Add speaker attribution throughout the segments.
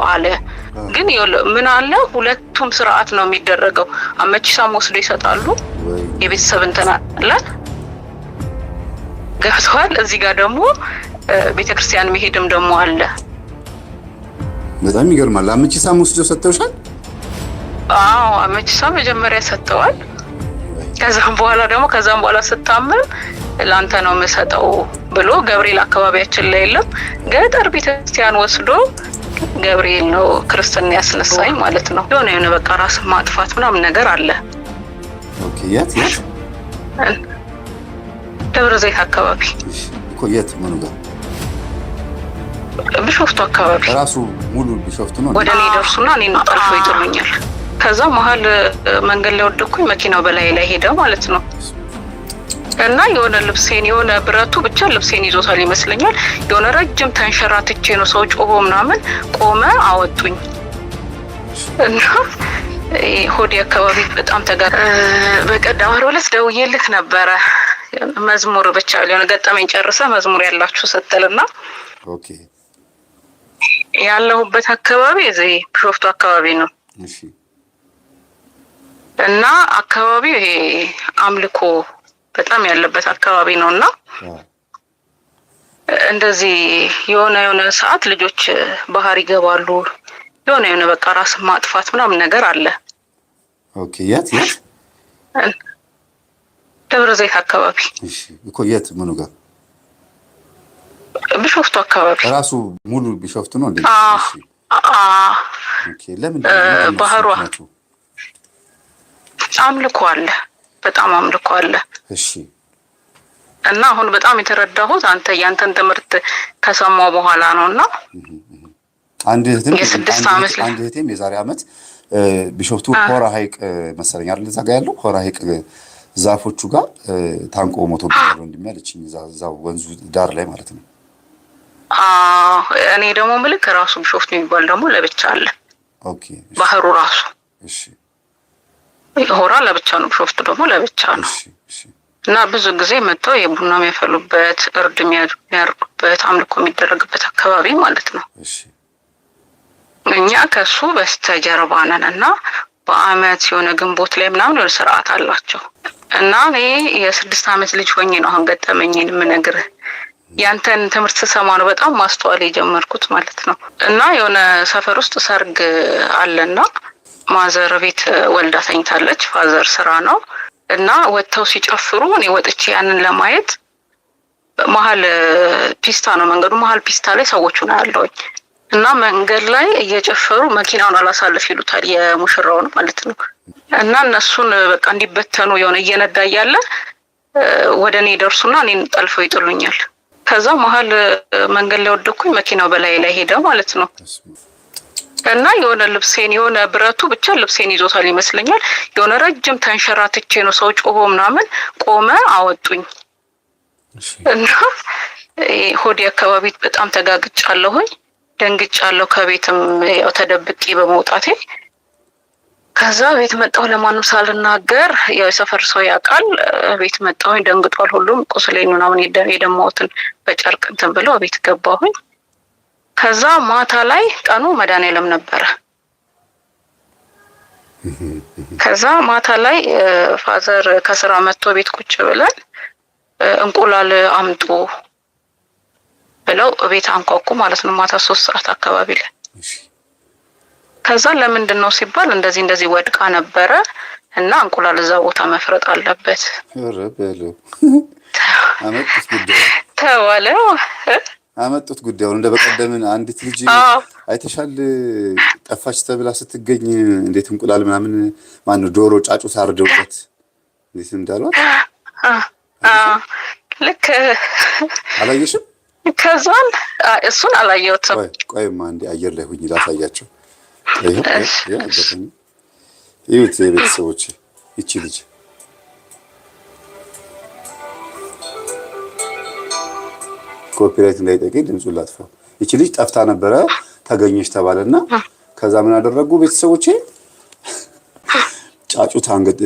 Speaker 1: አለ። ግን ምን አለ ሁለቱም ስርዓት ነው የሚደረገው። አመቺሳም ወስዶ ይሰጣሉ። የቤተሰብ እንትና አለ ገብተዋል። እዚህ ጋር ደግሞ ቤተክርስቲያን መሄድም ደግሞ አለ።
Speaker 2: በጣም ይገርማል። አመቺሳም ወስዶ ሰጥተውሻል?
Speaker 1: አዎ አመቺሳም መጀመሪያ ሰጥተዋል። ከዛም በኋላ ስታመም ላንተ ነው የምሰጠው ብሎ ገብርኤል አካባቢያችን ላይ የለም ገጠር ቤተክርስቲያን ወስዶ ገብርኤል ነው ክርስትና ያስነሳኝ ማለት ነው። የሆነ በቃ ራስ ማጥፋት ምናምን ነገር አለ።
Speaker 2: ኦኬ የት
Speaker 1: ደብረ ዘይት አካባቢ
Speaker 2: እኮ የት ምኑ ጋር?
Speaker 1: ቢሾፍቱ አካባቢ
Speaker 2: ራሱ ሙሉ ቢሾፍቱ ነው።
Speaker 1: ወደ እኔ ደርሱና እኔን ጠልፈው ይጥሉኛል። ከዛ መሀል መንገድ ላይ ወደኩኝ። መኪናው በላይ ላይ ሄደ ማለት ነው። እና የሆነ ልብሴን የሆነ ብረቱ ብቻ ልብሴን ይዞታል ይመስለኛል። የሆነ ረጅም ተንሸራትቼ ነው ሰው ጮሆ ምናምን ቆመ አወጡኝ። እና ሆዴ አካባቢ በጣም በቀደም ዓርብ ዕለት ደውዬልህ ነበረ መዝሙር ብቻ የሆነ ገጠመኝ ጨርሰ መዝሙር ያላችሁ ስትልና
Speaker 2: ኦኬ
Speaker 1: ያለሁበት አካባቢ እዚህ ቢሾፍቱ አካባቢ ነው።
Speaker 2: እሺ
Speaker 1: እና አካባቢው ይሄ አምልኮ በጣም ያለበት አካባቢ ነውና እንደዚህ የሆነ ሰዓት ልጆች ባህር ይገባሉ። የሆነ በቃ ራስ ማጥፋት ምናምን ነገር አለ።
Speaker 2: ኦኬ የት
Speaker 1: ደብረ ዘይት አካባቢ።
Speaker 2: እሺ እኮ የት ምኑ ጋር?
Speaker 1: ቢሾፍቱ አካባቢ
Speaker 2: ራሱ ሙሉ ቢሾፍቱ ነው እንዴ?
Speaker 1: እሺ
Speaker 2: ኦኬ ለምን
Speaker 1: ባህሩ አምልኮ አለ፣ በጣም አምልኮ አለ።
Speaker 2: እሺ
Speaker 1: እና አሁን በጣም የተረዳሁት ያንተን ትምህርት ከሰማው በኋላ ነውና
Speaker 2: አንድ
Speaker 1: እህቴም
Speaker 2: የዛሬ ዓመት ቢሾፍቱ ሆራ ሐይቅ መሰለኝ አይደል? እዛ ጋር ያለው ሆራ ሐይቅ ዛፎቹ ጋር ታንቆ ሞቶ ነው እንደሚያለችኝ እዛው ወንዙ ዳር ላይ ማለት ነው።
Speaker 1: እኔ ደግሞ ምልክ ራሱ ቢሾፍቱ የሚባል ደግሞ ለብቻ አለ።
Speaker 2: ኦኬ
Speaker 1: ባህሩ ራሱ
Speaker 2: እሺ
Speaker 1: ሆራ ለብቻ ነው፣ ቢሾፍቱ ደግሞ ለብቻ ነው።
Speaker 2: እሺ
Speaker 1: እና ብዙ ጊዜ መጥተው የቡና የሚያፈሉበት እርድ የሚያርዱበት አምልኮ የሚደረግበት አካባቢ ማለት ነው።
Speaker 2: እሺ
Speaker 1: እኛ ከሱ በስተጀርባ ነን እና በአመት የሆነ ግንቦት ላይ ምናምን የሆነ ስርዓት አላቸው። እና እኔ የ6 ዓመት ልጅ ሆኜ ነው አሁን ገጠመኝን የምነግርህ። ያንተን ትምህርት ስሰማ ነው በጣም ማስተዋል የጀመርኩት ማለት ነው። እና የሆነ ሰፈር ውስጥ ሰርግ አለና ማዘር ቤት ወልዳ ተኝታለች። ፋዘር ስራ ነው እና ወጥተው ሲጨፍሩ እኔ ወጥቼ ያንን ለማየት መሀል ፒስታ ነው መንገዱ፣ መሀል ፒስታ ላይ ሰዎቹ ነው ያለውኝ። እና መንገድ ላይ እየጨፈሩ መኪናውን አላሳልፍ ይሉታል፣ የሙሽራውን ማለት ነው። እና እነሱን በቃ እንዲበተኑ የሆነ እየነዳ እያለ ወደ እኔ ደርሱና እኔን ጠልፈው ይጥሉኛል። ከዛ መሀል መንገድ ላይ ወደኩኝ። መኪናው በላይ ላይ ሄደ ማለት ነው። እና የሆነ ልብሴን የሆነ ብረቱ ብቻ ልብሴን ይዞታል ይመስለኛል። የሆነ ረጅም ተንሸራትቼ ነው ሰው ጮሆ ምናምን ቆመ አወጡኝ። እና ሆዴ አካባቢ በጣም ተጋግጫለሁኝ፣ ደንግጫለሁ። ከቤትም ያው ተደብቄ በመውጣቴ ከዛ ቤት መጣሁ። ለማንም ሳልናገር ያው የሰፈር ሰው ያውቃል። ቤት መጣሁኝ። ደንግጧል ሁሉም። ቁስሌን ምናምን የደማሁትን በጨርቅ እንትን ብለው ቤት ገባሁኝ። ከዛ ማታ ላይ ቀኑ መድኃኒዓለም ነበረ። ከዛ ማታ ላይ ፋዘር ከስራ መጥቶ ቤት ቁጭ ብለን እንቁላል አምጡ ብለው ቤት አንኳኩ ማለት ነው። ማታ 3 ሰዓት አካባቢ ላይ ከዛ ለምንድን ነው ሲባል እንደዚህ ወድቃ ነበረ እና እንቁላል እዛ ቦታ መፍረጥ አለበት ተባለ።
Speaker 2: አመጡት ጉዳዩን። እንደ በቀደምን አንዲት ልጅ አይተሻል ጠፋች ተብላ ስትገኝ እንዴት እንቁላል ምናምን ማነው ዶሮ ጫጩት አርደውበት እንዴት እንዳሏት ልክ አላየሽም?
Speaker 1: ከዛን እሱን አላየሁትም።
Speaker 2: ቆይማ እንዴ አየር ላይ ሁኝ ላሳያቸው። ይሁት የቤተሰቦች ይቺ ልጅ ኮፒራይት እንዳይጠይቀኝ ድምፁን ላጥፋው። ይቺ ልጅ ጠፍታ ነበረ ተገኘች ተባለና ከዛ ምን አደረጉ ቤተሰቦቼ ጫጩት አንገት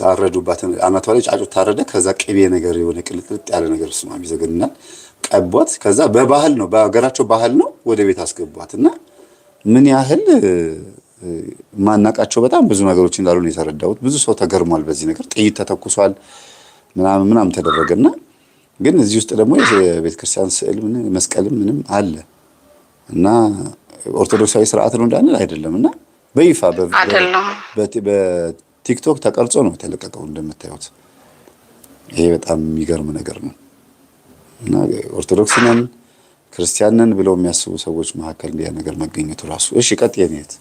Speaker 2: ታረዱባት። አናቷ ላይ ጫጩት ታረደ። ከዛ ቅቤ ነገር የሆነ ቅልጥልጥ ያለ ነገር ስማም ይዘገናል ቀቧት። ከዛ በባህል ነው በአገራቸው ባህል ነው ወደ ቤት አስገቧትና ምን ያህል ማናቃቸው በጣም ብዙ ነገሮች እንዳሉ ነው የተረዳሁት። ብዙ ሰው ተገርሟል በዚህ ነገር። ጥይት ተተኩሷል ምናምን ተደረገና ግን እዚህ ውስጥ ደግሞ የቤተክርስቲያን ስዕል መስቀልም ምንም አለ እና ኦርቶዶክሳዊ ስርዓት ነው እንዳንል አይደለም። እና በይፋ በቲክቶክ ተቀርጾ ነው የተለቀቀው እንደምታዩት። ይሄ በጣም የሚገርም ነገር ነው። እና ኦርቶዶክስ ነን ክርስቲያን ነን ብለው የሚያስቡ ሰዎች መካከል እንዲያ ነገር መገኘቱ ራሱ እሺ። ቀጥዬ ነው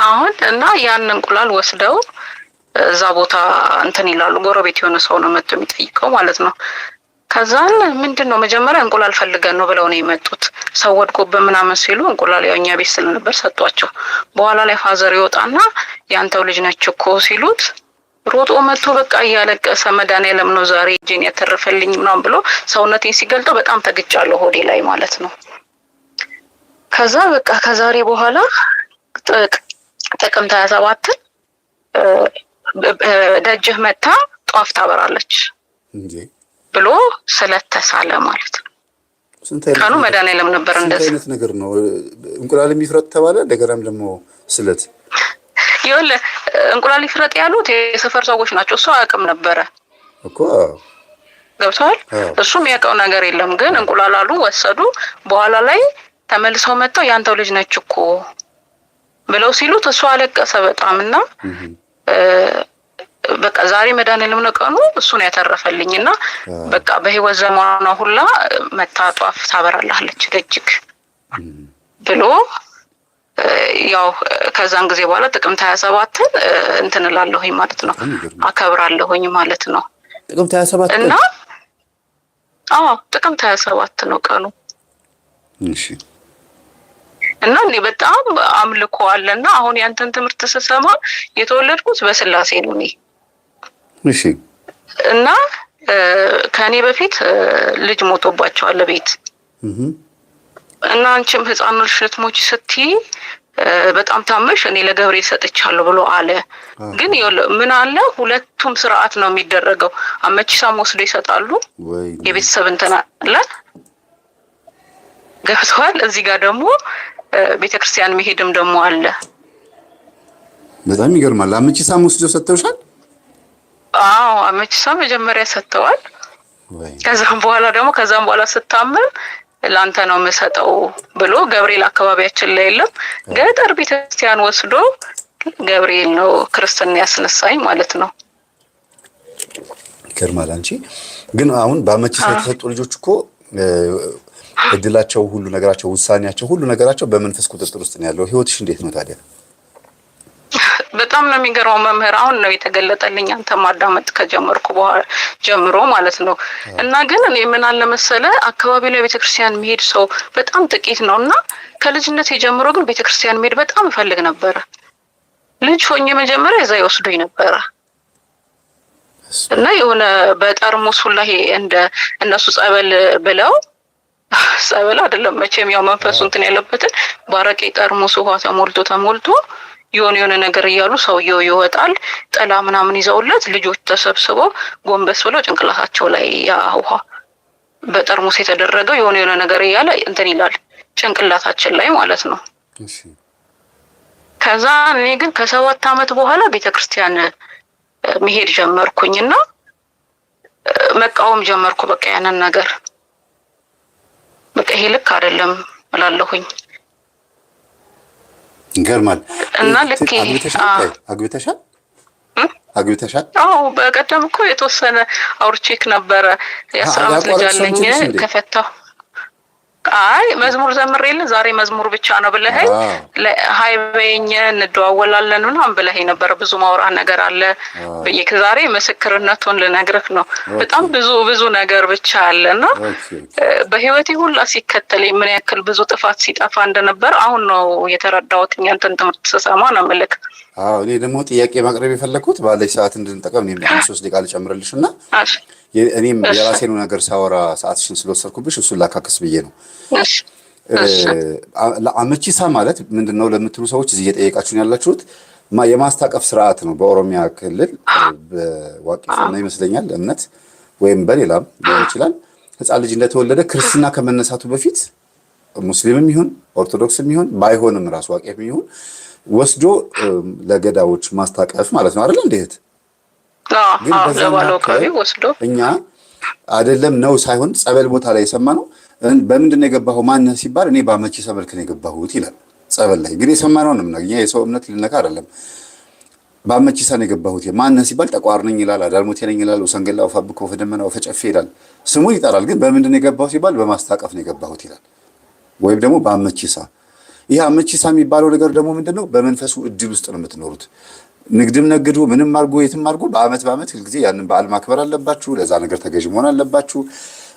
Speaker 1: አሁን እና ያን እንቁላል ወስደው እዛ ቦታ እንትን ይላሉ። ጎረቤት የሆነ ሰው ነው መጥቶ የሚጠይቀው ማለት ነው። ከዛን ምንድነው መጀመሪያ እንቁላል ፈልገን ነው ብለው ነው የመጡት። ሰው ወድቆብን ምናምን ሲሉ እንቁላል ያው እኛ ቤት ስለነበር ሰጧቸው። በኋላ ላይ ፋዘር ይወጣና ያንተው ልጅ ነች እኮ ሲሉት ሮጦ መጥቶ በቃ እያለቀሰ መድኃኒዓለም ነው ዛሬ እጄን ያተረፈልኝ ምናምን ብሎ ሰውነቴን ሲገልጠው በጣም ተግጫለሁ ሆዴ ላይ ማለት ነው። ከዛ በቃ ከዛሬ በኋላ ጥቅምት 27 ደጅህ መታ ጧፍ ታበራለች ብሎ ስለተሳለ ማለት ነው። ቀኑ መድኃኒዓለም ነበር። እንደዚህ
Speaker 2: አይነት ነገር ነው። እንቁላል የሚፍረጥ ተባለ። እንደገናም ደግሞ ስለት
Speaker 1: ይኸውልህ እንቁላል ይፍረጥ ያሉት የሰፈር ሰዎች ናቸው። እሱ አያውቅም ነበረ
Speaker 2: እኮ
Speaker 1: ገብቷል። እሱም ያውቀው ነገር የለም። ግን እንቁላላሉ ወሰዱ። በኋላ ላይ ተመልሰው መጥተው ያንተው ልጅ ነች እኮ ብለው ሲሉት እሱ አለቀሰ በጣም እና በቃ ዛሬ መድኃኒዓለም ነው ቀኑ እሱን ያተረፈልኝና በቃ በህይወት ዘመኗ ሁላ መታጧፍ ታበራላለች ደጅክ ብሎ ያው ከዛን ጊዜ በኋላ ጥቅምት 27 እንትን እላለሁኝ ማለት ነው፣ አከብራለሁኝ ማለት ነው።
Speaker 2: ጥቅምት 27
Speaker 1: እና ጥቅምት 27 ነው ቀኑ።
Speaker 2: እሺ።
Speaker 1: እና እኔ በጣም አምልኮ አለና አሁን ያንተን ትምህርት ስሰማ የተወለድኩት በስላሴ ነው እኔ።
Speaker 2: እሺ።
Speaker 1: እና ከኔ በፊት ልጅ ሞቶባቸዋል ቤት እና አንቺም ህፃን ልጅ ልትሞቺ ስትይ በጣም ታመሽ እኔ ለገብርኤል ሰጥቻለሁ ብሎ አለ። ግን ምን አለ ሁለቱም ስርዓት ነው የሚደረገው። አመቺሳም ወስዶ ይሰጣሉ የቤተሰብ እንትን አለ ገብቷል። እዚህ ጋር ደግሞ ቤተክርስቲያን መሄድም ደግሞ አለ።
Speaker 2: በጣም ይገርማል። አመቺሳም ወስዶ ሰጥተውሻል?
Speaker 1: አመቺሳ መጀመሪያ ሰጥተዋል። ከዛም በኋላ ስታመም ላንተ ነው የምሰጠው ብሎ ገብርኤል አካባቢያችን ላይ የለም ገጠር ቤተክርስቲያን ወስዶ ገብርኤል ነው ክርስትና ያስነሳኝ ማለት ነው።
Speaker 2: ይገርማል። አንቺ ግን አሁን በአመቺሳ የተሰጡ ልጆች እኮ እድላቸው ሁሉ ነገራቸው ውሳኔያቸው ሁሉ ነገራቸው በመንፈስ ቁጥጥር ውስጥ ነው ያለው። ህይወትሽ እንዴት ነው ታዲያ?
Speaker 1: በጣም ነው የሚገርመው መምህር። አሁን ነው የተገለጠልኝ አንተ ማዳመጥ ከጀመርኩ በኋላ ጀምሮ ማለት ነው። እና ግን እኔ ምን አለ መሰለ አካባቢ ላይ ቤተክርስቲያን መሄድ ሰው በጣም ጥቂት ነው እና ከልጅነት ጀምሮ ግን ቤተክርስቲያን መሄድ በጣም እፈልግ ነበር። ልጅ ሆኜ መጀመሪያ እዛ ይወስዱኝ ነበር እና የሆነ በጠርሙስ ሁላ እንደ እነሱ ጸበል ብለው ጸበል አይደለም መቼም ያው መንፈሱ እንትን ያለበትን ባረቄ ጠርሙስ ውሃ ተሞልቶ የሆነ ነገር እያሉ ሰውየው ይወጣል። ጥላ ምናምን ይዘውለት ልጆች ተሰብስበው ጎንበስ ብለው ጭንቅላታቸው ላይ ያ ውሃ በጠርሙስ የተደረገው የሆነ ነገር እያለ እንትን ይላል ጭንቅላታችን ላይ ማለት ነው።
Speaker 2: እሺ።
Speaker 1: ከዛ እኔ ግን ከ7 አመት በኋላ ቤተክርስቲያን መሄድ ጀመርኩኝና መቃወም ጀመርኩ። በቃ ያንን ነገር በቃ ይሄ ልክ አይደለም እላለሁኝ።
Speaker 2: ይገርማል።
Speaker 1: እና ልክ
Speaker 2: አግብተሻል?
Speaker 1: በቀደም እኮ የተወሰነ አውርቼክ ነበረ። የ10 አመት ልጅ አለኝ ከፈታሁ። አይ መዝሙር ዘምሬል ዛሬ መዝሙር ብቻ ነው ብለኸኝ ሃይ በይኝ እንደዋወላለን ምናምን ብለኸኝ ነበር። ብዙ ማውራት ነገር አለ ብዬሽ ዛሬ ምስክርነቱን ልነግርህ ነው። በጣም ብዙ ነገር ብቻ አለና በህይወቴ ሁላ ሲከተለኝ ምን ያክል ብዙ ጥፋት ሲጠፋ እንደነበር አሁን ነው የተረዳሁት እንትን ትምህርት ስሰማ ነው የምልህ።
Speaker 2: እኔ ደግሞ ጥያቄ ማቅረብ የፈለኩት ባለሽ ሰዓት እንድንጠቀም እኔም 3 ደቂቃ ልጨምርልሽና እኔም የራሴን ነገር ሳወራ ሰዓትሽን ስለወሰድኩብሽ እሱን ላካክስ ብዬ ነው። አመቺሳ ማለት ምንድነው ለምትሉ ሰዎች እዚህ እየጠየቃችሁን ያላችሁት የማስታቀፍ ስርዓት ነው። በኦሮሚያ ክልል በዋቂሶና ይመስለኛል እምነት ወይም በሌላም ሊሆን ይችላል። ህፃን ልጅ እንደተወለደ ክርስትና ከመነሳቱ በፊት ሙስሊምም ይሁን ኦርቶዶክስም ይሁን ባይሆንም ራሱ ዋቄም ይሁን ወስዶ ለገዳዎች ማስታቀፍ ማለት ነው አይደል? እንዴት ግን
Speaker 1: ለባለው ከቢ ወስዶ
Speaker 2: እኛ አይደለም ነው ሳይሆን ጸበል ቦታ ላይ የሰማነው በምንድን ነው የገባኸው ማነህ ሲባል እኔ በአመቺሳ መልክ ነው የገባሁት ይላል። ጸበል ላይ እንግዲህ የሰማነው ነው ምናገኛ የሰው እምነት ልነካ አይደለም። በአመቺሳ ነው የገባሁት ማነህ ሲባል ጠቋር ነኝ ይላል፣ አዳልሞቴ ነኝ ይላል፣ ወሰንገላ ወፋብኮ ወፈደመና ወፈጨፌ ይላል። ስሙን ይጠራል። ግን በምንድን ነው የገባሁት ሲባል በማስታቀፍ ነው የገባሁት ይላል። ወይም ደግሞ በአመቺሳ። ይህ አመቺሳ የሚባለው ነገር ደግሞ ምንድነው? በመንፈሱ እድል ውስጥ ነው የምትኖሩት። ንግድም ነግዱ ምንም አድርጎ የትም አድርጎ በአመት ሁልጊዜ ያንን በዓል ማክበር አለባችሁ። ለዛ ነገር ተገዥ መሆን አለባችሁ።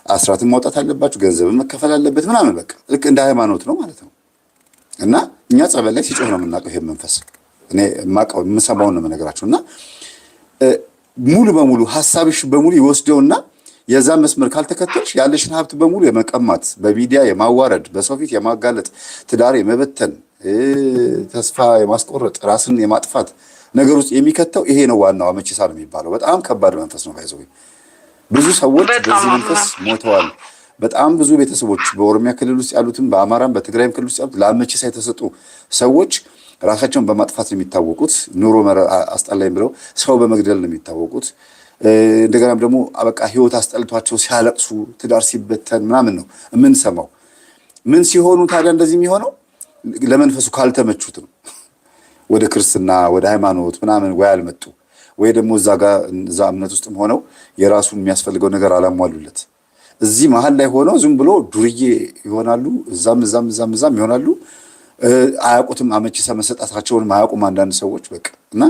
Speaker 2: አስራትን ማውጣት አለባችሁ። ገንዘብን መከፈል አለበት ምናምን በቃ ልክ እንደ ሃይማኖት ነው ማለት ነው። እና እኛ ጸበል ላይ ሲጮህ ነው የምናውቀው ይሄ መንፈስ። እኔ የማውቀው የምሰማውን ነው የምነግራችሁ። እና ሙሉ በሙሉ ሀሳብሽ በሙሉ ይወስደውና የዛ መስመር ካልተከተልሽ ያለሽን ሀብት በሙሉ የመቀማት በሚዲያ የማዋረድ በሰው ፊት የማጋለጥ ትዳር የመበተን ተስፋ የማስቆረጥ ራስን የማጥፋት ነገር ውስጥ የሚከተው ይሄ ነው። ዋናው አመቺሳ ነው የሚባለው። በጣም ከባድ መንፈስ ነው። ባይዘው ብዙ ሰዎች በዚህ መንፈስ ሞተዋል። በጣም ብዙ ቤተሰቦች በኦሮሚያ ክልል ውስጥ ያሉትም በአማራም በትግራይም ክልል ውስጥ ያሉት ለአመቺሳ የተሰጡ ሰዎች ራሳቸውን በማጥፋት ነው የሚታወቁት። ኑሮ አስጠላኝ ብለው ሰው በመግደል ነው የሚታወቁት። እንደገናም ደግሞ በቃ ህይወት አስጠልቷቸው ሲያለቅሱ ትዳር ሲበተን ምናምን ነው የምንሰማው። ምን ሲሆኑ ታዲያ እንደዚህ የሚሆነው? ለመንፈሱ ካልተመቹት ነው። ወደ ክርስትና ወደ ሃይማኖት ምናምን ወይ አልመጡ ወይ ደግሞ እዛ እምነት ውስጥም ሆነው የራሱን የሚያስፈልገው ነገር አላሟሉለት። እዚህ መሀል ላይ ሆነው ዝም ብሎ ዱርዬ ይሆናሉ። እዛም ይሆናሉ። አያውቁትም። አመቺሳ መሰጣታቸውንም አያውቁም አንዳንድ ሰዎች በቃ እና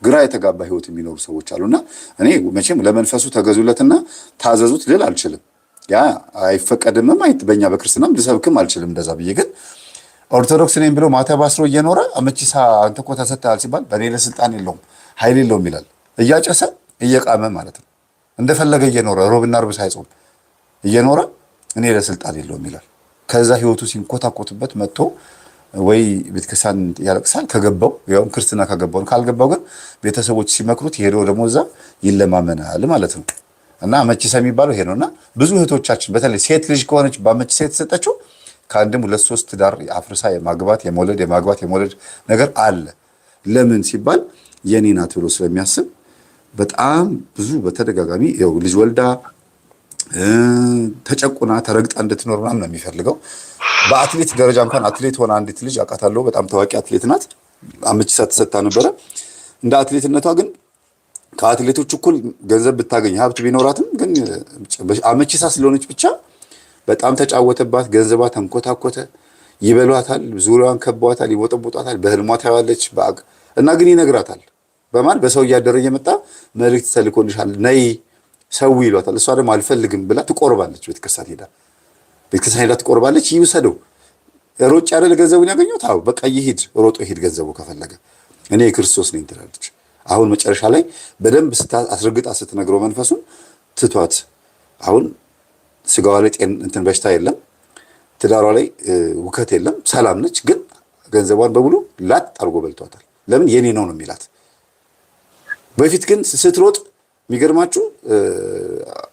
Speaker 2: ግራ የተጋባ ህይወት የሚኖሩ ሰዎች አሉና እኔ መቼም ለመንፈሱ ተገዙለትና ታዘዙት ልል አልችልም። ያ አይፈቀድምም። በእኛ በክርስትናም ልሰብክም አልችልም እንደዛ ብዬ። ግን ኦርቶዶክስ ነኝ ብሎ ማተብ አስሮ እየኖረ አመቺሳ አንተ እኮ ተሰጥተሃል ሲባል በእኔ ለስልጣን የለውም ኃይል የለውም ይላል። እያጨሰ እየቃመ ማለት ነው። እንደፈለገ እየኖረ ሮብና አርብ ሳይጾም እየኖረ እኔ ለስልጣን የለውም ይላል። ከዛ ህይወቱ ሲንኮታኮትበት መጥቶ ወይ ቤተክርስቲያን ያለቅሳል ከገባው ያው ክርስትና ከገባው። ካልገባው ግን ቤተሰቦች ሲመክሩት ሄዶ ደግሞ እዛ ይለማመናል ማለት ነው። እና አመቺሳ የሚባለው ይሄ ነውና ብዙ እህቶቻችን በተለይ ሴት ልጅ ከሆነች በአመቺሳ የተሰጠችው ከአንድም ሁለት ሶስት ትዳር አፍርሳ የማግባት የመውለድ ነገር አለ። ለምን ሲባል የኔ ናት ብሎ ስለሚያስብ በጣም ብዙ በተደጋጋሚ ያው ልጅ ወልዳ ተጨቁና ተረግጣ እንድትኖር ምናምን ነው የሚፈልገው። በአትሌት ደረጃ እንኳን አትሌት ሆና አንዲት ልጅ አውቃታለሁ። በጣም ታዋቂ አትሌት ናት። አመቺሳ ተሰጥታ ነበረ። እንደ አትሌትነቷ ግን ከአትሌቶች እኩል ገንዘብ ብታገኝ ሀብት ቢኖራትም ግን አመቺሳ ስለሆነች ብቻ በጣም ተጫወተባት። ገንዘቧ ተንኮታኮተ። ይበሏታል፣ ዙሪያዋን ከበዋታል፣ ይቦጠቦጣታል። በህልሟ ታያለች እና ግን ይነግራታል። በማን በሰው እያደረ እየመጣ መልእክት ተልኮልሻል ነይ ሰው ይሏታል። እሷ ደግሞ አልፈልግም ብላ ትቆርባለች። ቤተክርስቲያን ሄዳ ትቆርባለች። ይውሰደው ሮጭ ያለ ገንዘቡን ያገኘው ታው በቃ ይሄድ ሮጦ ይሄድ ገንዘቡ ከፈለገ እኔ ክርስቶስ ነኝ ትላለች። አሁን መጨረሻ ላይ በደንብ አስረግጣ ስትነግረው መንፈሱን ትቷት አሁን ስጋዋ ላይ እንትን በሽታ የለም፣ ትዳሯ ላይ ውከት የለም፣ ሰላም ነች። ግን ገንዘቧን በሙሉ ላጥ አድርጎ በልቷታል። ለምን የኔ ነው የሚላት። በፊት ግን ስትሮጥ የሚገርማችሁ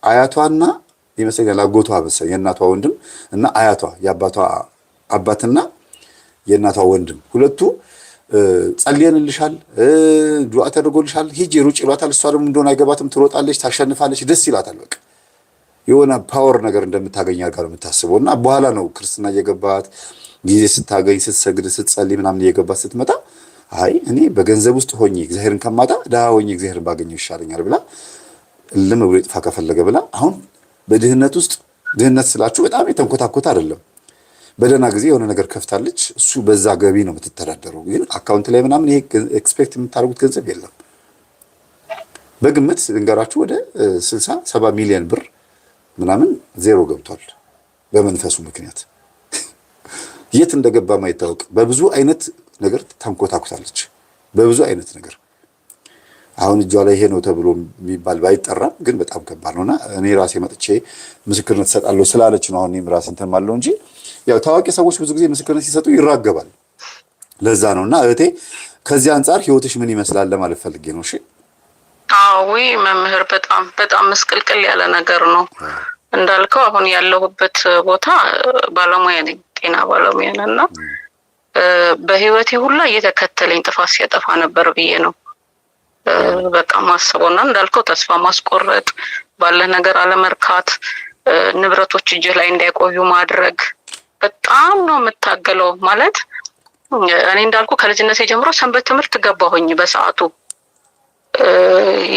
Speaker 2: አያቷና ይመስለኛል አጎቷ መሰለኝ የእናቷ ወንድም እና አያቷ የአባቷ አባትና የእናቷ ወንድም ሁለቱ ጸልየንልሻል፣ ዱዓ ተደርጎልሻል፣ ሂጂ ሩጭ ይሏታል። እሷ ደግሞ እንደሆነ አይገባትም፣ ትሮጣለች፣ ታሸንፋለች፣ ደስ ይላታል። በቃ የሆነ ፓወር ነገር እንደምታገኝ አድርጋ ነው የምታስበው። እና በኋላ ነው ክርስትና እየገባት ጊዜ ስታገኝ ስትሰግድ ስትጸልይ ምናምን እየገባት ስትመጣ አይ እኔ በገንዘብ ውስጥ ሆኜ እግዚአብሔርን ከማጣ ድሃ ሆኜ እግዚአብሔርን ባገኘው ይሻለኛል ብላ እልም ብሎ ይጥፋ ከፈለገ ብላ አሁን በድህነት ውስጥ ድህነት ስላችሁ በጣም የተንኮታኮተ አይደለም። በደህና ጊዜ የሆነ ነገር ከፍታለች። እሱ በዛ ገቢ ነው የምትተዳደረው። ግን አካውንት ላይ ምናምን ይሄ ኤክስፔክት የምታደርጉት ገንዘብ የለም። በግምት ልንገራችሁ ወደ 60-70 ሚሊዮን ብር ምናምን ዜሮ ገብቷል በመንፈሱ ምክንያት። የት እንደገባ ማይታወቅ በብዙ አይነት ነገር ተንኮታኩታለች። በብዙ አይነት ነገር አሁን እጇ ላይ ይሄ ነው ተብሎ የሚባል ባይጠራም ግን በጣም ከባድ ነውና እኔ ራሴ መጥቼ ምስክርነት እሰጣለሁ ስላለች ነው አሁን እኔም ራሴ እንትን ማለው እንጂ ያው ታዋቂ ሰዎች ብዙ ጊዜ ምስክርነት ሲሰጡ ይራገባል። ለዛ ነውና እህቴ ከዚህ አንፃር ህይወትሽ ምን ይመስላል ለማለት ፈልጌ ነው። እሺ
Speaker 1: አዎ መምህር በጣም መስቀልቅል ያለ ነገር ነው እንዳልከው። አሁን ያለሁበት ቦታ ባለሙያ ነኝ፣ ጤና ባለሙያ ነና በህይወቴ ሁላ እየተከተለኝ ጥፋት ሲያጠፋ ነበር ብዬ ነው በቃ ማስበውና እንዳልከው ተስፋ ማስቆረጥ፣ ባለ ነገር አለመርካት፣ ንብረቶች እጅ ላይ እንዳይቆዩ ማድረግ በጣም ነው የምታገለው። ማለት እኔ እንዳልኩ ከልጅነቴ ጀምሮ ሰንበት ትምህርት ገባሁኝ። በሰዓቱ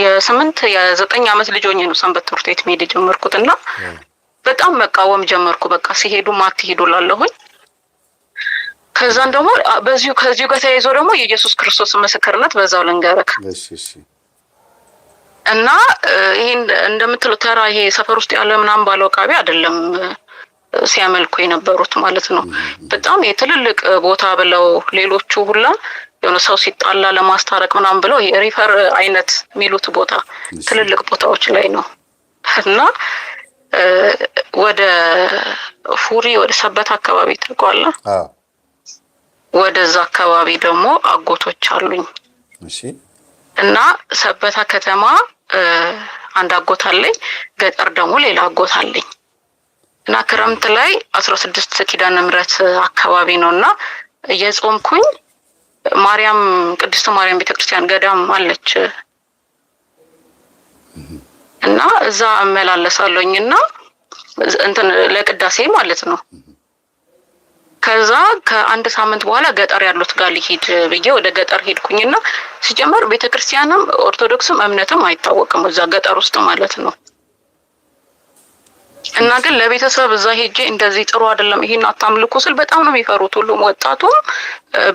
Speaker 1: የ9 ዓመት ልጅ ሆኜ ነው ሰንበት ትምህርት ቤት መሄድ የጀመርኩትና በጣም መቃወም ጀመርኩ። በቃ ሲሄዱ ማትሄዱ ላለሁኝ። ከዛን ደግሞ ከዚሁ ጋር ተያይዞ ደግሞ የኢየሱስ ክርስቶስ ምስክርነት በዛው ልንገርክ እና ይሄን እንደምትለው ተራ ይሄ ሰፈር ውስጥ ያለ ምናምን ባለው ቃቢ አይደለም ሲያመልኩ የነበሩት ማለት ነው። በጣም የትልልቅ ቦታ ብለው ሌሎቹ ሁላ የሆነ ሰው ሲጣላ ለማስታረቅ ምናምን ብለው የሪፈር አይነት የሚሉት ቦታ ትልልቅ ቦታዎች ላይ ነው እና ወደ ፉሪ ወደ ሰበት አካባቢ ተቋላ ወደዛ አካባቢ ደግሞ አጎቶች አሉኝ። እና ሰበታ ከተማ አንድ አጎት አለኝ፣ ገጠር ደግሞ ሌላ አጎት አለኝ። እና ክረምት ላይ 16 ኪዳነ ምህረት አካባቢ ነውና እየጾምኩኝ ማርያም ቅድስት ማርያም ቤተክርስቲያን ገዳም አለች እና እዛ እመላለሳለሁኝና እንትን ለቅዳሴ ማለት ነው። ከዛ ከአንድ ሳምንት በኋላ ገጠር ያሉት ጋር ሊሄድ ብዬ ወደ ገጠር ሄድኩኝና ሲጀመር ቤተክርስቲያንም ኦርቶዶክስም እምነትም አይታወቅም እዛ ገጠር ውስጥ ማለት ነው። እና ግን ለቤተሰብ እዛ ሄጄ እንደዚህ ጥሩ አይደለም ይሄን አታምልኩ ስል በጣም ነው የሚፈሩት። ሁሉም ወጣቱም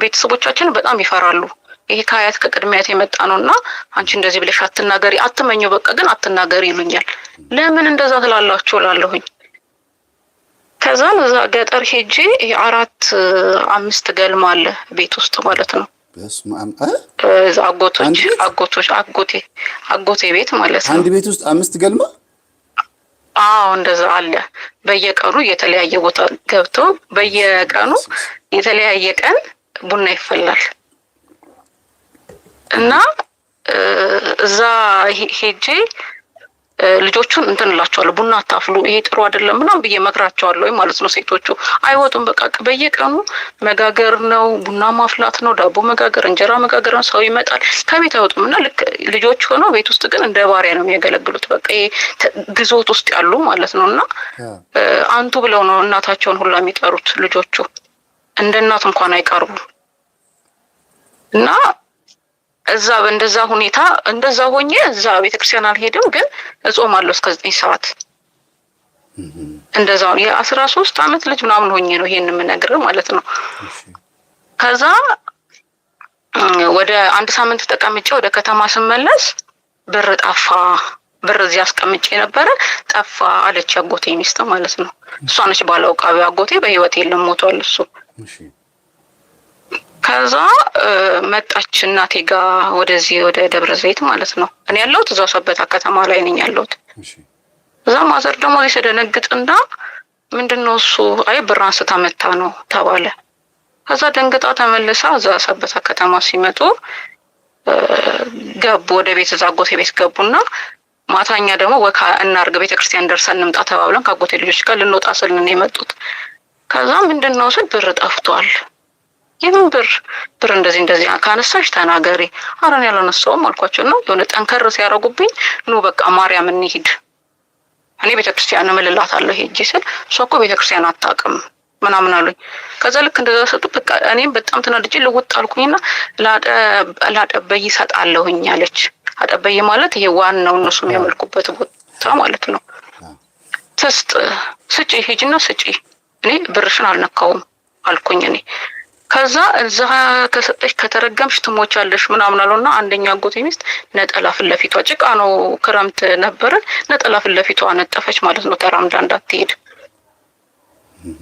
Speaker 1: ቤተሰቦቻችን በጣም ይፈራሉ። ይሄ ከአያት ከቅድሚያት የመጣ ነውና አንቺ እንደዚህ ብለሽ አትናገሪ፣ አትመኘው፣ በቃ ግን አትናገሪ ይሉኛል። ለምን እንደዛ ትላላችሁ እላለሁኝ። ከዛ እዛ ገጠር ሄጄ 4-5 ገልማ አለ ቤት ውስጥ ማለት ነው። አጎቴ ቤት ማለት ነው።
Speaker 2: አንድ ቤት ውስጥ 5 ገልማ?
Speaker 1: አዎ እንደዛ አለ። በየቀኑ የተለያየ ቦታ ገብቶ በየቀኑ የተለያየ ቀን ቡና ይፈላል እና እዛ ሄጄ ልጆቹን እንትን እላቸዋለሁ፣ ቡና አታፍሉ፣ ይሄ ጥሩ አይደለም ምናምን ብዬ መክራቸዋለሁ ማለት ነው። ሴቶቹ አይወጡም። በቃ በየቀኑ መጋገር ነው፣ ቡና ማፍላት ነው፣ ዳቦ መጋገር፣ እንጀራ መጋገር ነው። ሰው ይመጣል፣ ከቤት አይወጡም። እና ልክ ልጆች ሆነው ቤት ውስጥ ግን እንደ ባሪያ ነው የሚያገለግሉት። በቃ ይሄ ግዞት ውስጥ ያሉ ማለት ነው። እና አንቱ ብለው ነው እናታቸውን ሁላ የሚጠሩት ልጆቹ። እንደ እናት እንኳን አይቀርቡም። እና እዛ በእንደዛ ሁኔታ እንደዛ ሆኜ እዛ ቤተክርስቲያን አልሄድም፣ ግን እጾማለሁ እስከ 9 ሰዓት። እንደዛው የ13 ዓመት ልጅ ምናምን ሆኜ ነው ይሄን የምነግርህ ማለት ነው። ከዛ ወደ 1 ሳምንት ተቀምጬ ወደ ከተማ ስመለስ ብር ጠፋ። ብር እዚህ አስቀምጬ ነበረ፣ ጠፋ አለች አጎቴ ሚስት ማለት ነው። እሷ ነች ባለው ቃቢ። አጎቴ በህይወት የለም፣ ሞቷል እሱ። ከዛ መጣች እናቴ ጋር ወደዚህ ወደ ደብረ ዘይት ማለት ነው። እኔ ያለሁት እዛው ሰበታ ከተማ ላይ ነኝ ያለሁት። እዛ ማዘር ደግሞ ሲደነግጥና ምንድነው እሱ አይ ብር አንስታ መታ ነው ተባለ። ከዛ ደንግጣ ተመልሳ እዛ ሰበታ ከተማ ሲመጡ ገቡ ወደ ቤት፣ እዛ አጎቴ ቤት ገቡና ማታኛ ደግሞ ወካ እናርግ ቤተክርስቲያን ደርሰን እንምጣ ተባብለን ከአጎቴ ልጆች ጋር ልንወጣ ስልን የመጡት። ከዛ ምንድነው ስል ብር ጠፍቷል። ይሄን ብር እንደዚህ ካነሳሽ ተናገሪ። አረን ያላነሳውም አልኳቸውና የሆነ ጠንከር ሲያረጉብኝ ኑ በቃ ማርያም እንሂድ፣ እኔ ቤተክርስቲያን እምልላታለሁ ሄጄ ስል እሷ እኮ ቤተክርስቲያን አታውቅም ምናምን አሉኝ። ከዛ ልክ እንደዛ ሰጡ። በቃ እኔም በጣም ተናድጄ ልውጥ አልኩኝና ላጠበይ ይሰጣለሁኝ አለች። አጠበይ ማለት ይሄ ዋናው እነሱ የሚያመልኩበት ቦታ ማለት ነው። ስጪ ሂጂና ስጪ፣ እኔ ብርሽን አልነካውም አልኩኝ እኔ። ከዛ እዛ ከሰጠሽ ከተረገምሽ ትሞቻለሽ ምናምን አለውና አንደኛ አጎቴ ሚስት ነጠላ ፊት ለፊቷ ጭቃ ነው ክረምት ነበረ፣ ነጠላ ፊት ለፊቷ አነጠፈች ማለት ነው ተራምዳ እንዳትሄድ።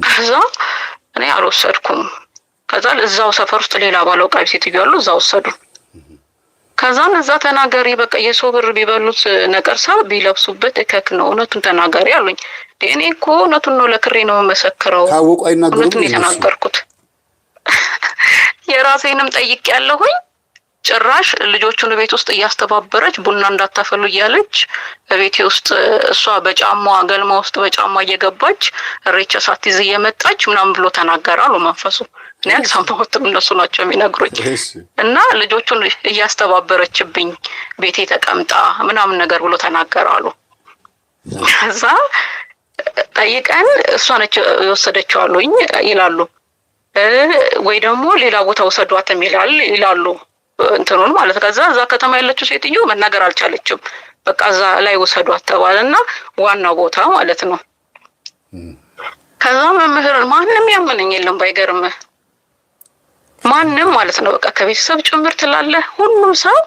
Speaker 1: ከዛ እኔ አልወሰድኩም። ከዛ እዛው ሰፈር ውስጥ ሌላ ባለው ቃቢ ሴትዮ አሉ፣ እዛው ወሰዱ። ከዛም እዛ ተናገሪ በቃ የሰው ብር ቢበሉት ነቀርሳ ቢለብሱበት እከክ ነው፣ እውነቱን ተናገሪ አሉኝ። እኔ እኮ እውነቱን ነው ለክሬ ነው መሰክረው፣
Speaker 2: ታውቁ አይናገሩም።
Speaker 1: እውነቱን የተናገርኩት የራሴንም ጠይቅ ያለሁኝ ጭራሽ ልጆቹን ቤት ውስጥ እያስተባበረች ቡና እንዳታፈሉ እያለች ቤቴ ውስጥ እሷ በጫማዋ ገልማ ውስጥ በጫማ እየገባች እሬቻ ሳትይዝ እየመጣች ምናምን ብሎ ተናገራሉ መንፈሱ። እኔ አልሰማሁትም፣ እነሱ ናቸው የሚነግሩኝ። እና ልጆቹን እያስተባበረችብኝ ቤቴ ተቀምጣ ምናምን ነገር ብሎ ተናገራሉ። ከዛ ጠይቀን እሷ ነች የወሰደችው አሉኝ ይላሉ። ወይ ደግሞ ሌላ ቦታ ወሰዷትም ይላሉ እንትኑን ማለት። ከዛ እዛ ከተማ ያለችው ሴትዮ መናገር አልቻለችም። በቃ እዛ ላይ ወሰዷት ተባለና ዋናው ቦታ ማለት ነው። ከዛ መምህር ማንም ያመነኝ የለም ባይገርምህ፣ ማንም ማለት ነው። በቃ ከቤተሰብ ጭምር ትላለህ ሁሉም ሰው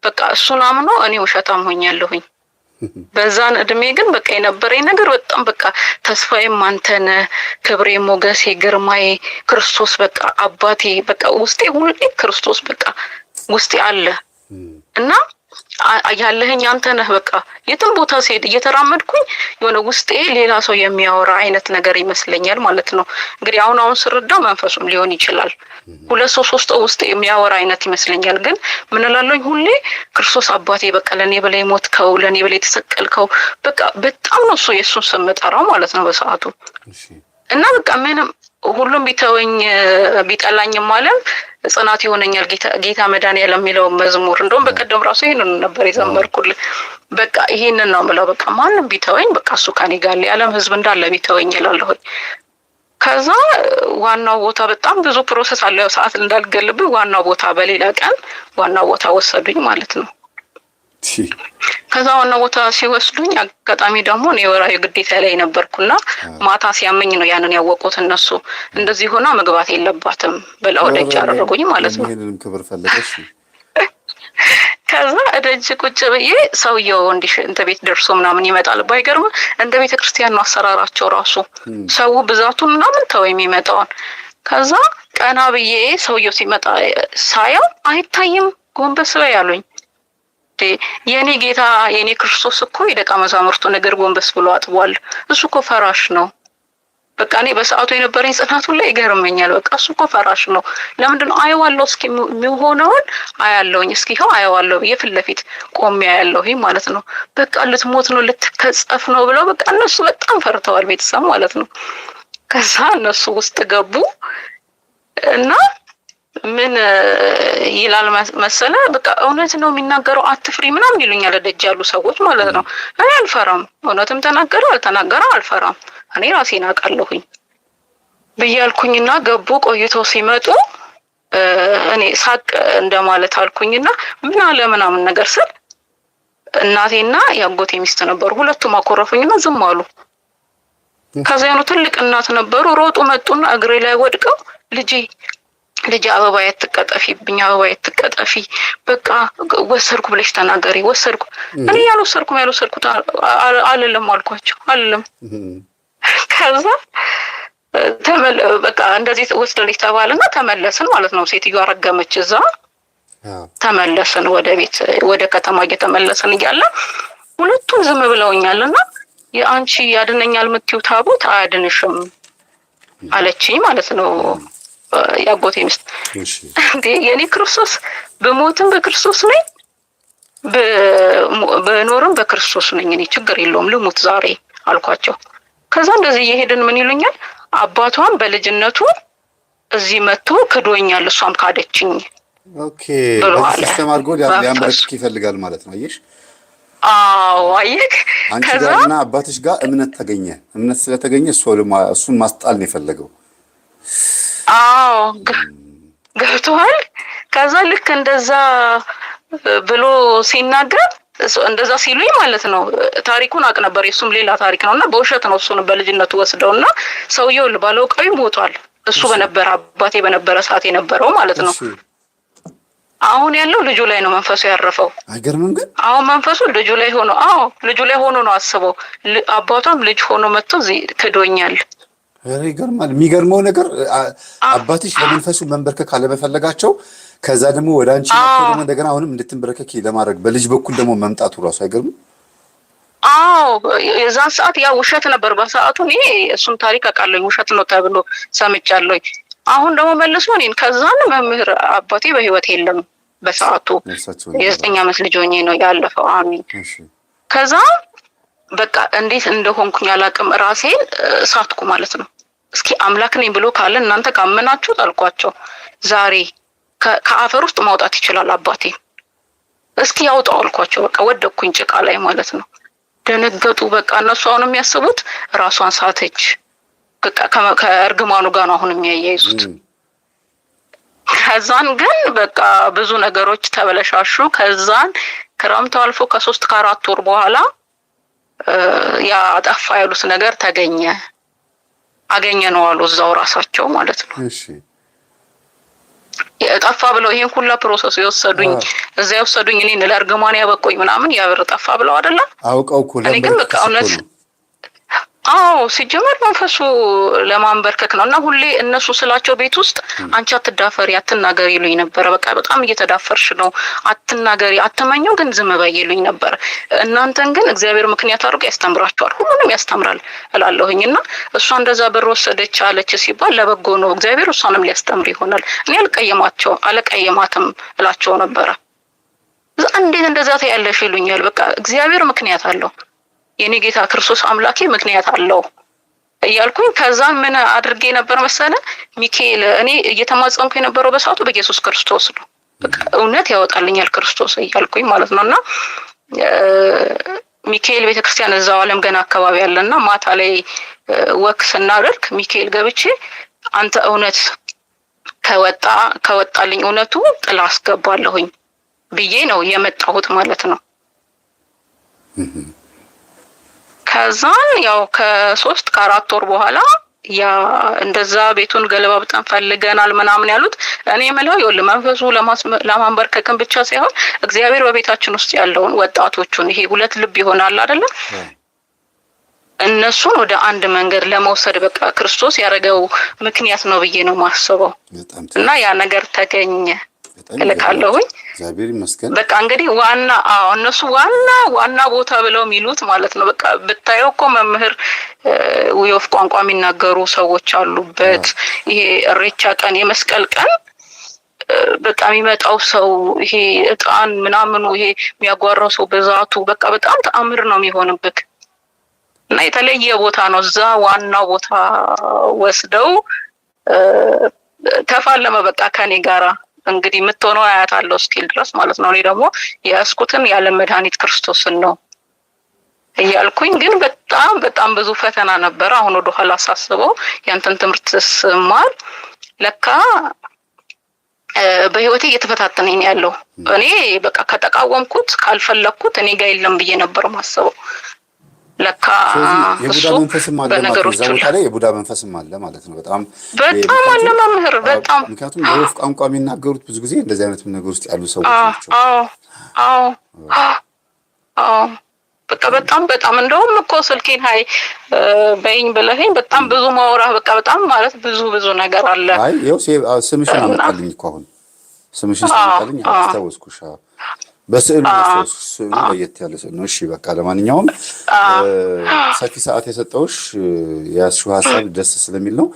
Speaker 1: በቃ እሱን አምኖ እኔ ውሸታም ሆኛለሁኝ። በዛን እድሜ ግን በቃ የነበረኝ ነገር በጣም በቃ ተስፋዬም አንተነ፣ ክብሬ፣ ሞገሴ፣ ግርማዬ፣ ክርስቶስ በቃ አባቴ በቃ ውስጤ ሁሌ ክርስቶስ በቃ ውስጤ አለ እና ያለህኝ አንተ ነህ። በቃ የትም ቦታ ስሄድ እየተራመድኩኝ የሆነ ውስጤ ሌላ ሰው የሚያወራ አይነት ነገር ይመስለኛል ማለት ነው። እንግዲህ አሁን ስረዳ መንፈሱም ሊሆን ይችላል። 2-3 ውስጥ የሚያወራ አይነት ይመስለኛል። ግን ምን እላለሁኝ ሁሌ ክርስቶስ አባቴ በቃ ለኔ በላይ ሞትከው፣ ለኔ በላይ ተሰቀልከው። በቃ በጣም ነው እሱ የእሱን ስም ጠራው ማለት ነው በሰዓቱ። እና በቃ ምንም ሁሉም ቢተወኝ ቢጠላኝም ማለት ጽናት ይሆነኛል ጌታ መድኃኒዓለም የሚለው መዝሙር እንደውም በቀደም ራሱ ይሄንን ነበር የዘመርኩልህ። በቃ ይሄንን ነው የምለው። በቃ ማንም ቢተወኝ በቃ እሱ ከኔ ጋር የዓለም ሕዝብ እንዳለ ቢተወኝ እላለሁኝ። ከዛ ዋናው ቦታ በጣም ብዙ ፕሮሰስ አለው ሰዓት እንዳልገልብህ ዋናው ቦታ በሌላ ቀን ዋናው ቦታ ወሰዱኝ ማለት ነው። ከዛ ዋናው ቦታ ሲወስዱኝ አጋጣሚ ደግሞ እኔ ወራዊ ግዴታ ላይ ነበርኩና ማታ ሲያመኝ ነው ያንን ያወቁት እነሱ። እንደዚህ ሆና መግባት የለባትም ብለው ደጅ አደረጉኝ ማለት ነው።
Speaker 2: ይሄንንም ክብር ፈለገሽ።
Speaker 1: ከዛ ደጅ ቁጭ ብዬ ሰውየው እንተ ቤት ደርሶ ምናምን ይመጣል። ባይገርም እንደ ቤተ ክርስቲያን ነው አሰራራቸው ራሱ። ሰው ብዛቱን ምናምን ተው የሚመጣውን። ከዛ ቀና ብዬ ሰውየው ሲመጣ ሳየው አይታይም ጎንበስ ላይ ያሉኝ። የኔ ጌታ የኔ ክርስቶስ እኮ የደቀ መዛሙርቱን እግር ጎንበስ ብሎ አጥቧል። እሱ እኮ ፈራሽ ነው። በቃ እኔ በሰዓቱ የነበረኝ ጽናቱ ላይ ይገርመኛል። በቃ እሱ እኮ ፈራሽ ነው። ለምንድነው አየዋለሁ፣ እስኪ የሚሆነውን አያለሁኝ፣ እስኪ ይኸው አየዋለሁ ብዬ ፊት ለፊት ቆሜ አያለሁኝ ማለት ነው። በቃ ልትሞት ነው ልትከጸፍ ነው ብለው በቃ እነሱ በጣም ፈርተዋል፣ ቤተሰብ ማለት ነው። ከዛ እነሱ ውስጥ ገቡ እና ምን ይላል መሰለ በቃ እውነት ነው የሚናገረው አትፍሪ ምናምን ይሉኛል ደጅ ያሉ ሰዎች ማለት ነው። እኔ አልፈራም፣ እውነትም ተናገረ አልተናገረ አልፈራም፣ እኔ ራሴን አውቃለሁኝ ብያልኩኝና ገቡ። ቆይተው ሲመጡ እኔ ሳቅ እንደማለት አልኩኝና ምን አለ ምናምን ነገር ስል እናቴና ያጎቴ ሚስት ነበሩ። ሁለቱም አኮረፉኝና ዝም አሉ። ከዚያ ነው ትልቅ እናት ነበሩ። ሮጡ መጡና እግሬ ላይ ወድቀው ልጅ አበባ ያትቀጠፊብኝ፣ አበባ ያትቀጠፊ፣ በቃ ወሰድኩ ብለሽ ተናገሪ። ወሰድኩ እኔ ያልወሰድኩት አልልም አልኳቸው፣ አልልም። ከዛ በቃ እንደዚህ ወስደልሽ ተባልና ተመለስን ማለት ነው። ሴትዮዋ አረገመች። እዛ ተመለስን ወደ ቤት ወደ ከተማ እየተመለስን እያለ ሁለቱም ዝም ብለውኛልና የአንቺ ያድነኛል የምትይው ታቦት አያድንሽም አለችኝ ማለት ነው ያጎቴ ሚስት። እንዴ የኔ ክርስቶስ በሞትም በክርስቶስ ነኝ በኖርም በክርስቶስ ነኝ፣ እኔ ችግር የለውም ልሙት ዛሬ አልኳቸው። ከዛ እንደዚህ እየሄድን ምን ይሉኛል አባቷም በልጅነቱ እዚህ መጥቶ ክዶኛል፣ እሷም ካደችኝ።
Speaker 2: ኦኬ በዚህ ተማርጎ ሊያምረክ ይፈልጋል ማለት ነው። አየሽ?
Speaker 1: አዎ አየክ።
Speaker 2: አንቺ ጋርና አባትሽ ጋር እምነት ተገኘ። እምነት ስለተገኘ እሱን ማስጣል ነው የፈለገው። አዎ ገብቶሃል። ከዛ ልክ እንደዛ ብሎ ሲናገር እንደዛ ሲሉኝ ማለት ነው ታሪኩን አቅ ነበር። እሱም ሌላ ታሪክ ነውና በውሸት ነው እሱን በልጅነቱ ወስደውና ሰውየው ባለውቀው ሞቷል። እሱ በነበረ አባቴ በነበረ ሰዓት የነበረው ማለት ነው። አሁን ያለው ልጁ ላይ ነው መንፈሱ ያረፈው። አይገርምም? ግን አሁን መንፈሱ ልጁ ላይ ሆኖ ልጁ ላይ ሆኖ ነው አስበው። አባቷም ልጅ ሆኖ መጥቶ እዚህ ክዶኛል። ይገርማል። የሚገርመው ነገር አባትሽ ለመንፈሱ መንበርከክ አለመፈለጋቸው ከዛ ደግሞ ወደ አንቺ ደግሞ እንደገና አሁንም እንድትንበረከክ ለማድረግ በልጅ በኩል ደግሞ መምጣቱ ራሱ አይገርምም? የዛን ሰዓት ያ ውሸት ነበር በሰዓቱ። እኔ እሱን ታሪክ አውቃለሁ፣ ውሸት ነው ተብሎ ሰምቻለሁ። አሁን ደግሞ መልሶ እኔን ከዛን መምህር አባቴ በህይወት የለም
Speaker 1: በሰዓቱ የ9 ዓመት ልጅ ሆኜ ነው ያለፈው። አሚን። ከዛ በቃ እንዴት እንደሆንኩኝ አላቅም፣ ራሴን ሳትኩ ማለት ነው። እስኪ አምላክ ነኝ ብሎ ካለ እናንተ ካመናችሁ አልኳቸው፣ ዛሬ ከአፈር ውስጥ ማውጣት ይችላል አባቴ፣ እስኪ ያውጣው አልኳቸው። በቃ ወደኩኝ ጭቃ ላይ ማለት ነው። ደነገጡ። በቃ እነሱ አሁን የሚያስቡት ራሷን ሳተች፣ በቃ ከእርግማኑ ጋር ነው አሁን የሚያያይዙት። ከዛን ግን በቃ ብዙ ነገሮች ተበለሻሹ። ከዛን ክረምቱ አልፎ ከ3 ከ4 ወር በኋላ ያ ጠፋ ያሉት ነገር ተገኘ። አገኘ ነው አሉ እዛው ራሳቸው ማለት ነው። እሺ ጠፋ ብለው ይሄን ሁላ ፕሮሰስ የወሰዱኝ እዛ የወሰዱኝ እኔን ለእርግማን ያበቁኝ ምናምን ያብር ጠፋ ብለው አይደለም አውቀው እኮ እኔ ግን በቃ እውነት ሲጀመር መንፈሱ ለማንበርከክ ነው። እና ሁሌ እነሱ ስላቸው ቤት ውስጥ አንቺ አትዳፈሪ አትናገሪ ይሉኝ ነበር። በቃ በጣም እየተዳፈርሽ ነው፣ አትናገሪ አትመኘው፣ ግን ዝም በይ ይሉኝ ነበር። እናንተን ግን እግዚአብሔር ምክንያት አድርጎ ያስተምራቸዋል፣ ሁሉንም ያስተምራል እላለሁኝ። እና እሷ እንደዛ ብር ወሰደች አለች ሲባል ለበጎ ነው፣ እግዚአብሔር እሷንም ሊያስተምር ይሆናል። እኔ አልቀየማትም እላቸው ነበረ። እንዴት እንደዛ ታያለሽ ይሉኛል። በቃ እግዚአብሔር ምክንያት አለው፣ የኔ ጌታ ክርስቶስ አምላኬ ምክንያት አለው እያልኩኝ ከዛ ምን አድርጌ ነበር መሰለ ሚካኤል፣ እኔ እየተማጸንኩ የነበረው በሰዓቱ በኢየሱስ ክርስቶስ ነው። በቃ እውነት ያወጣልኛል ክርስቶስ እያልኩኝ ማለት ነውና ሚካኤል ቤተክርስቲያን እዛው ዓለም ገና አካባቢ ያለና ማታ ላይ ወክ ስናደርግ ሚካኤል ገብቼ አንተ እውነት ከወጣልኝ እውነቱ ጥላ አስገባለሁኝ ብዬ ነው የመጣሁት ማለት ነው። ከዛን ያው ከ3 ከ4 ወር በኋላ ያ እንደዛ ቤቱን ገለባብጠን ፈልገናል ምናምን ያሉት እኔ የምለው ይኸውልህ መንፈሱ ለማንበርከክን ብቻ ሳይሆን እግዚአብሔር በቤታችን ውስጥ ያለውን ወጣቶቹን ይሄ 2 ልብ ይሆናል አይደለ እነሱን ወደ አንድ መንገድ ለመውሰድ በቃ ክርስቶስ ያደረገው ምክንያት ነው ብዬ ነው ማስበው። እና ያ ነገር ተገኘ እልካለሁኝ። እግዚአብሔር ይመስገን። በቃ እንግዲህ እነሱ ዋና ቦታ ብለው የሚሉት ማለት ነው። በቃ ብታየው እኮ መምህር የወፍ ቋንቋ የሚናገሩ ሰዎች አሉበት። ይሄ እሬቻ ቀን የመስቀል ቀን በቃ የሚመጣው ሰው ይሄ እጣን ምናምኑ ይሄ የሚያጓራው ሰው ብዛቱ በቃ በጣም ተአምር ነው የሚሆንበት። እና የተለየ ቦታ ነው። እዛ ዋናው ቦታ ወስደው ተፋለመ በቃ ከኔ ጋራ እንግዲህ የምትሆነው አያታለሁ እስኪል ድረስ ማለት ነው። እኔ ደግሞ የያዝኩትን ያለ መድኃኒት ክርስቶስን ነው እያልኩኝ ግን በጣም ብዙ ፈተና ነበር። አሁን ወደ ኋላ ሳስበው ያንተን ትምህርት ስማር ለካ በህይወቴ እየተፈታተነኝ ያለው እኔ በቃ ከተቃወምኩት ካልፈለኩት እኔ ጋር የለም ብዬ ነበር ማስበው። ለካ
Speaker 2: የቡዳ መንፈስም አለ ማለት ነው። ቦታ ላይ የቡዳ መንፈስም አለ ማለት ነው። በጣም
Speaker 1: አለ መምህር በጣም
Speaker 2: ምክንያቱም የወፍ ቋንቋ የሚናገሩት ብዙ ጊዜ እንደዚህ አይነት ነገር ውስጥ ያሉ ሰዎች ናቸው።
Speaker 1: በቃ በጣም እንደውም እኮ ስልኬን ሃይ በይኝ ብለኸኝ በጣም ብዙ ማውራት በቃ በጣም ማለት ብዙ ነገር አለ።
Speaker 2: አይ ይኸው ስምሽን አመጣልኝ እኮ አሁን ስምሽን አመጣልኝ አስታወስኩሽ። በስዕሉ ለየት ያለ ስዕል ነው። እሺ በቃ ለማንኛውም ሰፊ ሰዓት የሰጠውሽ የያዝሽው ሀሳብ ደስ ስለሚል ነው።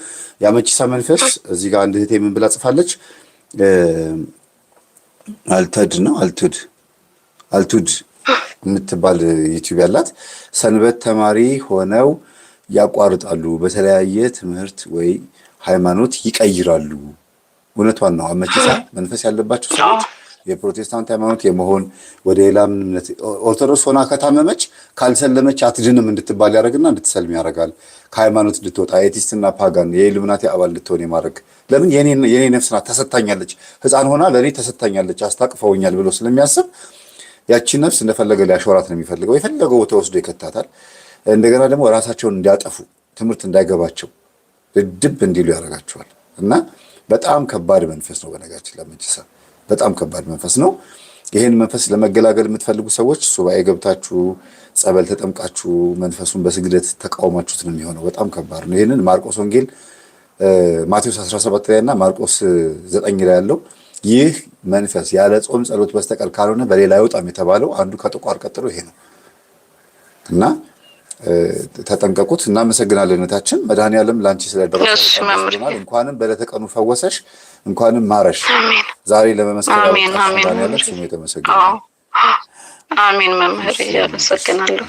Speaker 2: ያመቺሳ መንፈስ እዚህ ጋር አንድ እህቴ ምን ብላ ጽፋለች? አልቱድ የምትባል ዩቲዩብ ያላት ሰንበት ተማሪ ሆነው ያቋርጣሉ፣ በተለያየ ትምህርት ወይ ሃይማኖት ይቀይራሉ። እውነቷን ነው። አመቺሳ መንፈስ ያለባቸው ሰዎች የፕሮቴስታንት ሃይማኖት የመሆን ወደ ሌላ እምነት ኦርቶዶክስ ሆና ከታመመች ካልሰለመች አትድንም እንድትባል ያደርግና እንድትሰልም ያደርጋል። ከሃይማኖት እንድትወጣ ኤቲስትና ፓጋን የኢሉሚናቲ አባል እንድትሆን የማድረግ ለምን የኔ ነፍስ ናት ተሰጥታኛለች፣ ህፃን ሆና ለኔ ተሰጥታኛለች፣ አስታቅፈውኛል ብሎ ስለሚያስብ ያቺ ነፍስ እንደፈለገ ሊያሾራት ነው የሚፈልገው። የፈለገው ተወስዶ ይከታታል። እንደገና ደግሞ ራሳቸውን እንዲያጠፉ ትምህርት እንዳይገባቸው ድብ እንዲሉ ያደርጋቸዋል። እና በጣም ከባድ መንፈስ ነው። በነገራችን ለአመቺሳ በጣም ከባድ መንፈስ ነው። ይሄን መንፈስ ለመገላገል የምትፈልጉ ሰዎች ሱባኤ ገብታችሁ ጸበል ተጠምቃችሁ መንፈሱን በስግደት ተቃውማችሁት ነው የሚሆነው። በጣም ከባድ ነው። ይሄንን ማርቆስ ወንጌል ማቴዎስ 17 ላይ እና ማርቆስ 9 ላይ ያለው ይህ መንፈስ ያለ ጾም ጸሎት በስተቀር ካልሆነ በሌላ አይወጣም የተባለው አንዱ ከጥቋር ቀጥሎ ይሄ ነው። እና ተጠንቀቁት። እናመሰግናለን እህታችን። መድኃኒዓለም ላንቺ ስለደረሰ እንኳንም በዕለተ ቀኑ ፈወሰሽ፣ እንኳንም ማረሽ። ዛሬ ለመመስከር ያወጣሽ መድኃኒዓለም ስሙ የተመሰገነ።
Speaker 1: አሜን። መምህር ያመሰግናለሁ።